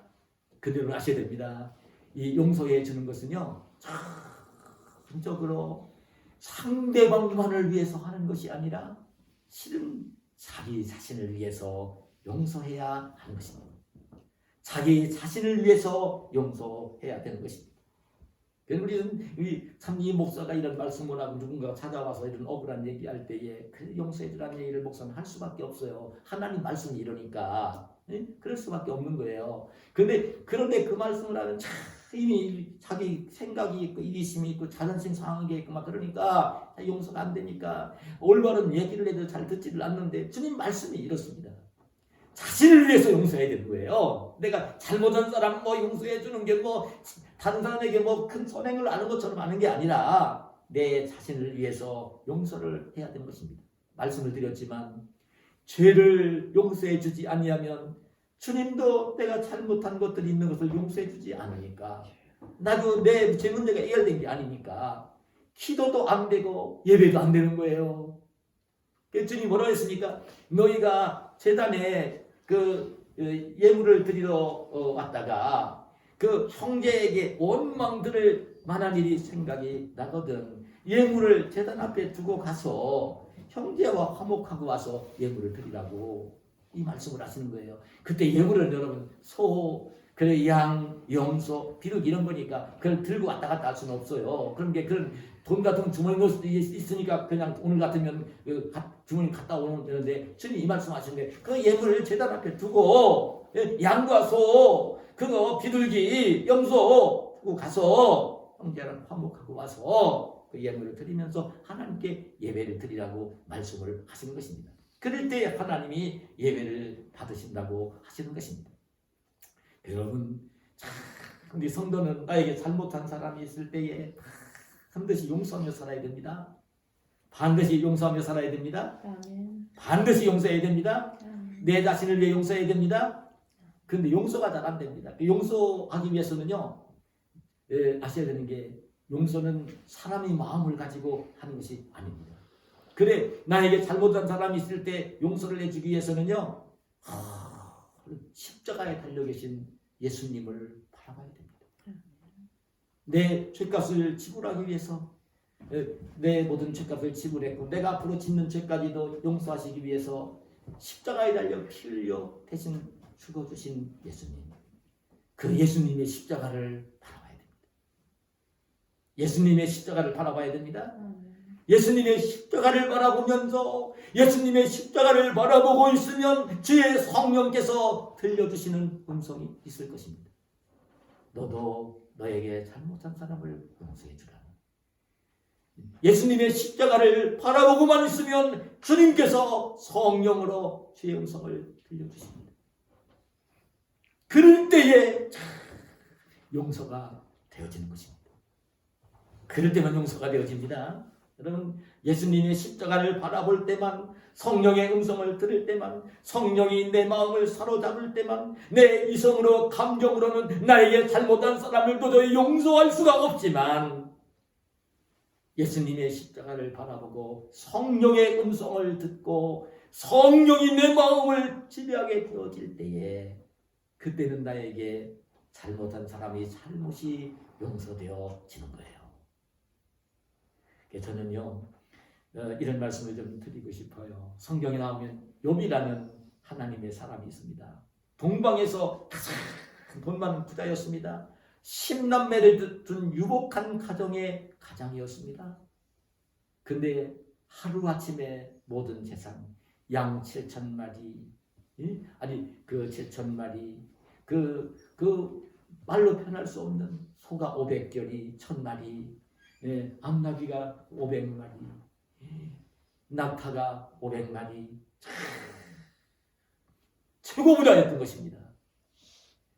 그대로 아셔야 됩니다. 이 용서해 주는 것은요, 전적으로 상대방만을 위해서 하는 것이 아니라 실은 자기 자신을 위해서 용서해야 하는 것입니다. 자기 자신을 위해서 용서해야 되는 것입니다. 우리 참 이 목사가 이런 말씀을 하고 누군가 찾아와서 이런 억울한 얘기할 때에 용서해 주라는 얘기를 목사는 할 수밖에 없어요. 하나님 말씀이 이러니까 그럴 수밖에 없는 거예요. 그런데 그 말씀을 하면 참 이미 자기 생각이 있고 이기심이 있고 자존심 상하게 있고 막 그러니까 용서가 안 되니까 올바른 얘기를 해도 잘 듣지를 않는데 주님 말씀이 이렇습니다. 자신을 위해서 용서해야 되는 거예요. 내가 잘못한 사람 용서해 주는 게 다른 사람에게 큰 선행을 하는 것처럼 하는 게 아니라 내 자신을 위해서 용서를 해야 되는 것입니다. 말씀을 드렸지만 죄를 용서해 주지 아니하면 주님도 내가 잘못한 것들이 있는 것을 용서해 주지 않으니까 나도 내 제 문제가 해결된 게 아니니까 기도도 안 되고 예배도 안 되는 거예요. 주님 뭐라고 했습니까? 너희가 제단에 예물을 드리러 왔다가 그 형제에게 원망들을 만한 일이 생각이 나거든. 예물을 제단 앞에 두고 가서 형제와 화목하고 와서 예물을 드리라고 이 말씀을 하시는 거예요. 그때 예물은 여러분 소, 그래 양, 염소, 비록 이런 거니까 그걸 들고 왔다 갔다 할 수는 없어요. 그런 게 그런 돈 같은 주머니 넣을 수도 있으니까 그냥 오늘 같으면 주머니 갔다 오면 되는데 주님 이 말씀 하시는데 그 예물을 제단 앞에 두고 양과 소 그거 비둘기 염소 두고 가서 형제랑 화목하고 와서 그 예물을 드리면서 하나님께 예배를 드리라고 말씀을 하시는 것입니다. 그럴 때 하나님이 예배를 받으신다고 하시는 것입니다. 여러분 우리 성도는 나에게 잘못한 사람이 있을 때에 반드시 용서하며 살아야 됩니다. 반드시 용서하며 살아야 됩니다. 반드시 용서해야 됩니다. 내 자신을 위해 용서해야 됩니다. 그런데 용서가 잘 안 됩니다. 용서하기 위해서는요 아셔야 되는 게 용서는 사람의 마음을 가지고 하는 것이 아닙니다. 그래 나에게 잘못한 사람이 있을 때 용서를 해주기 위해서는요 십자가에 달려 계신 예수님을 바라봐야 됩니다. 내 죄값을 지불하기 위해서 내 모든 죄값을 지불했고 내가 앞으로 짓는 죄까지도 용서하시기 위해서 십자가에 달려 피 흘려 대신 죽어주신 예수님, 그 예수님의 십자가를 바라봐야 됩니다. 예수님의 십자가를 바라봐야 됩니다. 예수님의 십자가를 바라보면서 예수님의 십자가를 바라보고 있으면 주의 성령께서 들려주시는 음성이 있을 것입니다. 너도 너에게 잘못한 사람을 용서해 주라. 예수님의 십자가를 바라보고만 있으면 주님께서 성령으로 주의 음성을 들려주십니다. 그럴 때에 용서가 되어지는 것입니다. 그럴 때만 용서가 되어집니다. 여러분 예수님의 십자가를 바라볼 때만 성령의 음성을 들을 때만 성령이 내 마음을 사로잡을 때만 내 이성으로 감정으로는 나에게 잘못한 사람을 도저히 용서할 수가 없지만 예수님의 십자가를 바라보고 성령의 음성을 듣고 성령이 내 마음을 지배하게 되어질 때에 그때는 나에게 잘못한 사람의 잘못이 용서되어지는 거예요. 저는요 이런 말씀을 좀 드리고 싶어요. 성경에 나오면 욥이라는 하나님의 사람이 있습니다. 동방에서 가장 돈 많은 부자였습니다. 10남매를 둔 유복한 가정의 가장이었습니다. 근데 하루아침에 모든 재산 양 7,000마리 그 7,000마리 그 말로 표현할 수 없는 소가 500결이 1,000마리 암나귀가 500마리 낙타가 500마리 최고 부자였던 것입니다.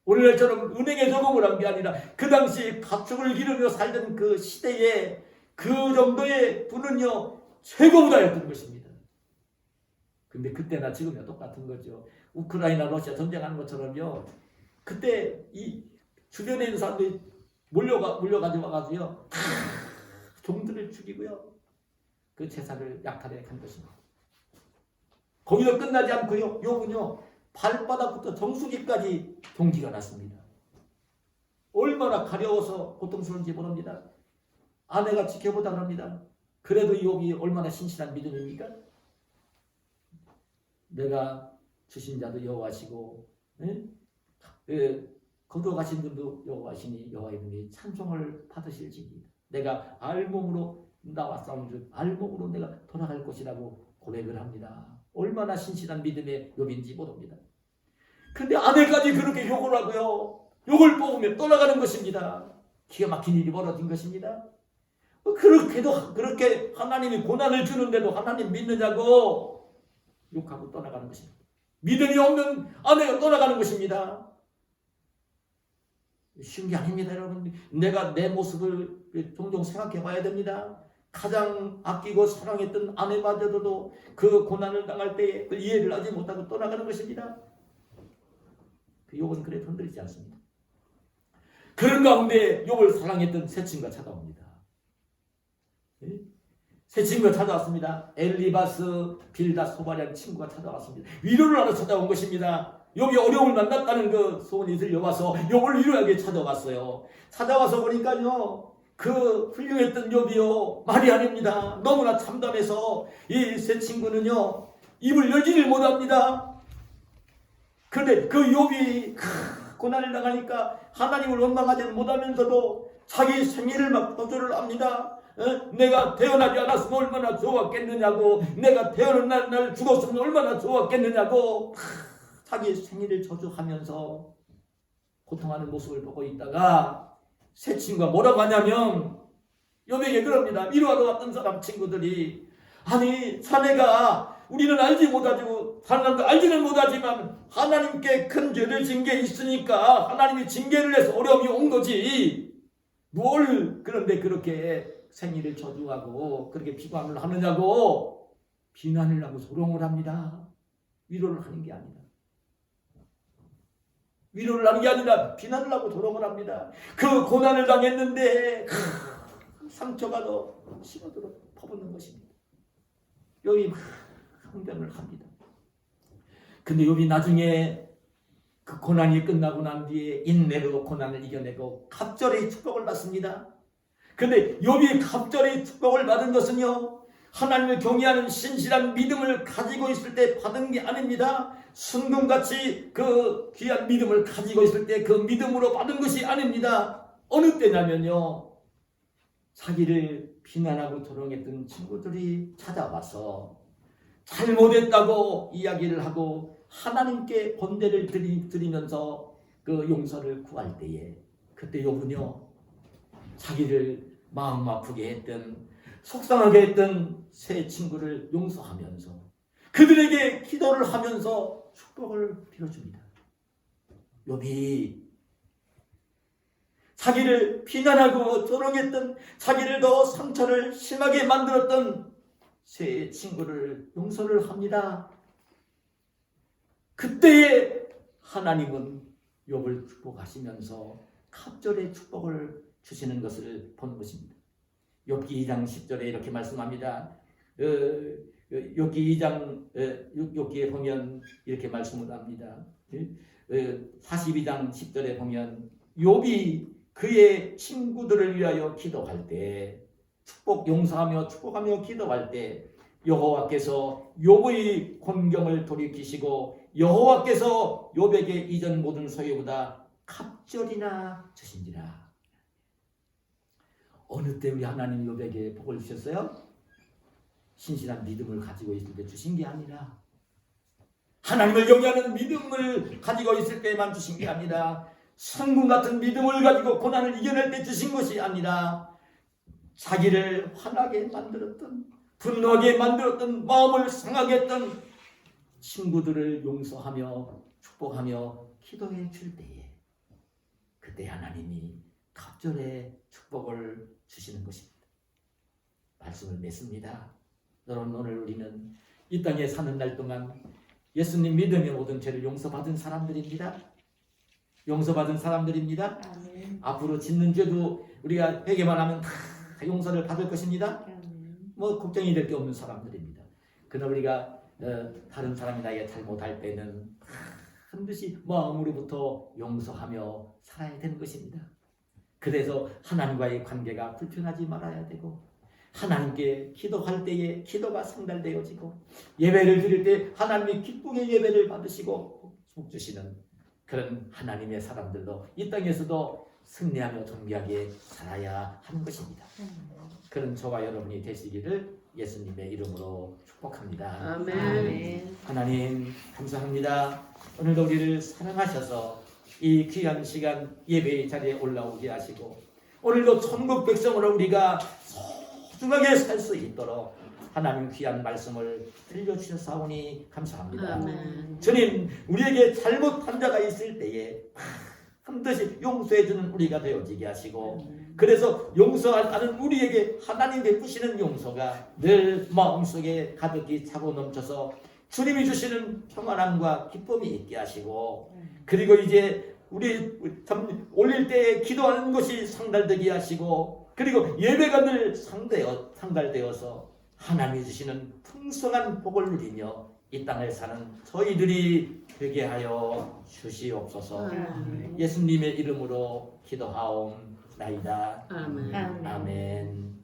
오늘날처럼 은행에 저금을 한 게 아니라 그 당시 가축을 기르며 살던 그 시대에 그 정도의 부는요 최고보다였던 것입니다. 근데 그때나 지금이나 똑같은 거죠. 우크라이나 러시아 전쟁하는 것처럼요. 그때 이 주변에 있는 사람들이 몰려가지고 와가지고요. 다 종들을 죽이고요. 그 제사를 약탈해 간 것입니다. 거기서 끝나지 않고요. 욥은요. 발바닥부터 정수기까지 동기가 났습니다. 얼마나 가려워서 고통스러운지 모릅니다. 아내가 지켜보다 그럽니다. 그래도 욥이 얼마나 신실한 믿음입니까? 내가 주신 자도 여호와시고 거두어가신 분도 여호와시니 여호와의 분이 찬송을 받으실지니 내가 알몸으로 나와 싸운 즉 알몸으로 내가 돌아갈 것이라고 고백을 합니다. 얼마나 신실한 믿음의 욥인지 모릅니다. 그런데 아내까지 그렇게 욕을 하고요. 욕을 뽑으며 떠나가는 것입니다. 기가 막힌 일이 벌어진 것입니다. 그렇게 하나님이 고난을 주는데도 하나님 믿느냐고 욕하고 떠나가는 것입니다. 믿음이 없는 아내가 떠나가는 것입니다. 쉬운 게 아닙니다, 여러분. 내가 내 모습을 종종 생각해 봐야 됩니다. 가장 아끼고 사랑했던 아내마저도 그 고난을 당할 때에 그 이해를 하지 못하고 떠나가는 것입니다. 그 욥은 그래 흔들리지 않습니다. 그런 가운데 욥을 사랑했던 새 친구가 찾아옵니다. 새 친구가 찾아왔습니다. 엘리바스, 빌닷, 소바리라는 친구가 찾아왔습니다. 위로를 하러 찾아온 것입니다. 욥이 어려움을 만났다는 그 소문이 들려와서 욥을 위로하게 찾아왔어요. 찾아와서 보니까요. 그 훌륭했던 욥이요. 말이 아닙니다. 너무나 참담해서 이 새 친구는요. 입을 열지를 못합니다. 그런데 그 욥이 고난을 당하니까 하나님을 원망하지 못하면서도 자기 생일을 막 도주를 합니다. 내가 태어나지 않았으면 얼마나 좋았겠느냐고, 내가 태어난 날 죽었으면 얼마나 좋았겠느냐고 자기 생일을 저주하면서 고통하는 모습을 보고 있다가 새 친구가 뭐라고 하냐면 욥에게 그럽니다. 위로하러 왔던 사람 친구들이 아니 자네가 우리는 알지 못하고 사람도 알지는 못하지만 하나님께 큰 죄를 진 게 있으니까 하나님이 징계를 해서 어려움이 온 거지 뭘 그런데 그렇게 생일을 저주하고 그렇게 비관을 하느냐고 비난을 하고 조롱을 합니다. 위로를 하는 게 아니다. 위로를 하는 게 아니라 비난을 하고 조롱을 합니다. 그 고난을 당했는데 상처가 더 심어도록 퍼붓는 것입니다. 욥이 항변을 합니다. 근데 욥이 나중에 그 고난이 끝나고 난 뒤에 인내로 고난을 이겨내고 갑절의 축복을 받습니다. 근데 욥이 갑절의 축복을 받은 것은요. 하나님을 경외하는 신실한 믿음을 가지고 있을 때 받은 게 아닙니다. 순금같이 그 귀한 믿음을 가지고 있을 때 그 믿음으로 받은 것이 아닙니다. 어느 때냐면요. 자기를 비난하고 조롱했던 친구들이 찾아와서 잘못했다고 이야기를 하고 하나님께 번제를 드리면서 그 용서를 구할 때에 그때 욥은요. 자기를 마음 아프게 했던 속상하게 했던 새 친구를 용서하면서 그들에게 기도를 하면서 축복을 빌어줍니다. 욥이 자기를 비난하고 조롱했던 자기를 더 상처를 심하게 만들었던 새 친구를 용서를 합니다. 그때에 하나님은 욥을 축복하시면서 갑절의 축복을 주시는 것을 보는 것입니다. 욥기 2장 10절에 이렇게 말씀합니다. 욥기 2장 욥기에 보면 이렇게 말씀을 합니다. 42장 10절에 보면 욥이 그의 친구들을 위하여 기도할 때 축복 용서하며 축복하며 기도할 때 여호와께서 욥의 곤경을 돌이키시고 여호와께서 욥에게 이전 모든 소유보다 갑절이나 주신지라. 어느 때 우리 하나님 욥에게 복을 주셨어요? 신실한 믿음을 가지고 있을 때 주신 게 아니라 하나님을 경외하는 믿음을 가지고 있을 때만 주신 게 아니라 성군 같은 믿음을 가지고 고난을 이겨낼 때 주신 것이 아니라 자기를 화나게 만들었던 분노하게 만들었던 마음을 상하게 했던 친구들을 용서하며 축복하며 기도해 줄 때에 그때 하나님이 갑절의 축복을 주시는 것입니다. 말씀을 맺습니다. 여러분, 오늘 우리는 이 땅에 사는 날 동안 예수님 믿으며 모든 죄를 용서받은 사람들입니다. 용서받은 사람들입니다. 아멘. 앞으로 짓는 죄도 우리가 회개만 하면 다 용서를 받을 것입니다. 아멘. 뭐 걱정이 될 게 없는 사람들입니다. 그러나 우리가 다른 사람이 나에게 잘못할 때는 반드시 마음으로부터 용서하며 살아야 되는 것입니다. 그래서 하나님과의 관계가 불편하지 말아야 되고, 하나님께 기도할 때에 기도가 상달되어지고, 예배를 드릴 때 하나님이 기쁘게 예배를 받으시고 복 주시는 그런 하나님의 사람들로 이 땅에서도 승리하며 존귀하게 살아야 하는 것입니다. 그런 저와 여러분이 되시기를 예수님의 이름으로 축복합니다. 아멘. 하나님 감사합니다. 오늘도 우리를 사랑하셔서 이 귀한 시간 예배의 자리에 올라오게 하시고, 오늘도 천국 백성으로 우리가 소중하게 살 수 있도록 하나님 귀한 말씀을 들려주셔사오니 감사합니다. 아멘. 주님, 우리에게 잘못한 자가 있을 때에 반드시 용서해주는 우리가 되어지게 하시고, 그래서 용서하는 우리에게 하나님 베푸시는 용서가 늘 마음속에 가득히 차고 넘쳐서 주님이 주시는 평안함과 기쁨이 있게 하시고, 그리고 이제 우리 올릴 때 기도하는 것이 상달되게 하시고, 그리고 예배가 늘 상달되어서 하나님이 주시는 풍성한 복을 누리며 이 땅을 사는 저희들이 되게 하여 주시옵소서. 아멘. 예수님의 이름으로 기도하옵나이다. 아멘. 아멘.